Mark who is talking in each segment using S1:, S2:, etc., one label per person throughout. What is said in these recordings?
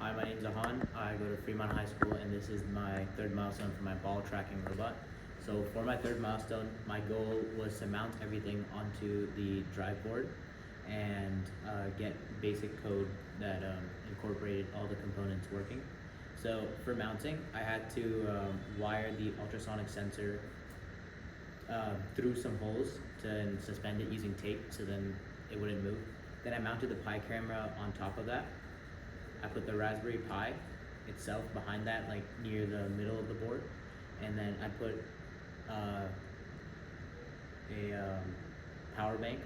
S1: Hi, my name is Ahaan. I go to Fremont High School, and this is my third milestone for my ball tracking robot. So for my third milestone, my goal was to mount everything onto the drive board and get basic code that incorporated all the components working. So for mounting, I had to wire the ultrasonic sensor through some holes to suspend it using tape so then it wouldn't move. Then I mounted the Pi camera on top of that. I put the Raspberry Pi itself behind that, like near the middle of the board, and then I put a power bank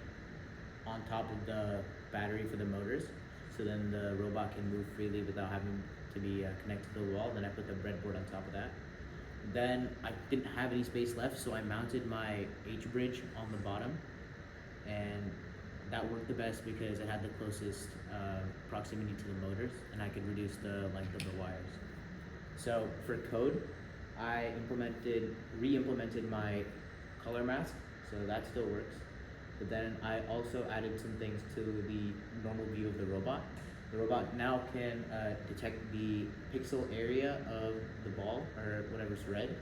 S1: on top of the battery for the motors, so then the robot can move freely without having to be connected to the wall. Then I put the breadboard on top of that. Then I didn't have any space left, so I mounted my H-bridge on the bottom, and that worked the best because it had the closest proximity to the motors, and I could reduce the length of the wires. So for code, I re-implemented my color mask, so that still works. But then I also added some things to the normal view of the robot. The robot now can detect the pixel area of the ball, or whatever's red,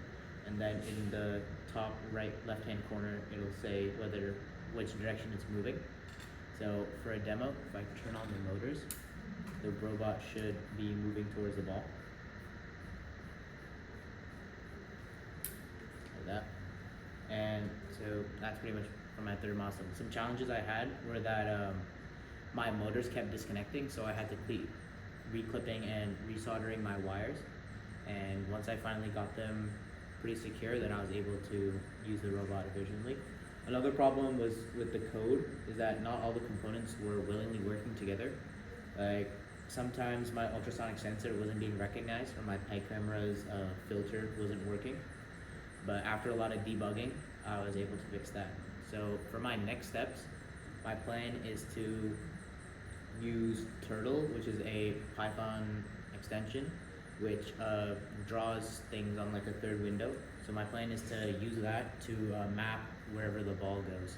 S1: and then in the top right left-hand corner, it'll say which direction it's moving. So for a demo, if I turn on the motors, the robot should be moving towards the ball. Like that. And so that's pretty much for my third milestone. Some challenges I had were that my motors kept disconnecting, so I had to keep reclipping and resoldering my wires. And once I finally got them pretty secure, then I was able to use the robot efficiently. Another problem was with the code is that not all the components were willingly working together. Like sometimes my ultrasonic sensor wasn't being recognized, or my Pi camera's filter wasn't working. But after a lot of debugging, I was able to fix that. So for my next steps, my plan is to use Turtle, which is a Python extension, which draws things on like a third window. So my plan is to use that to map wherever the ball goes.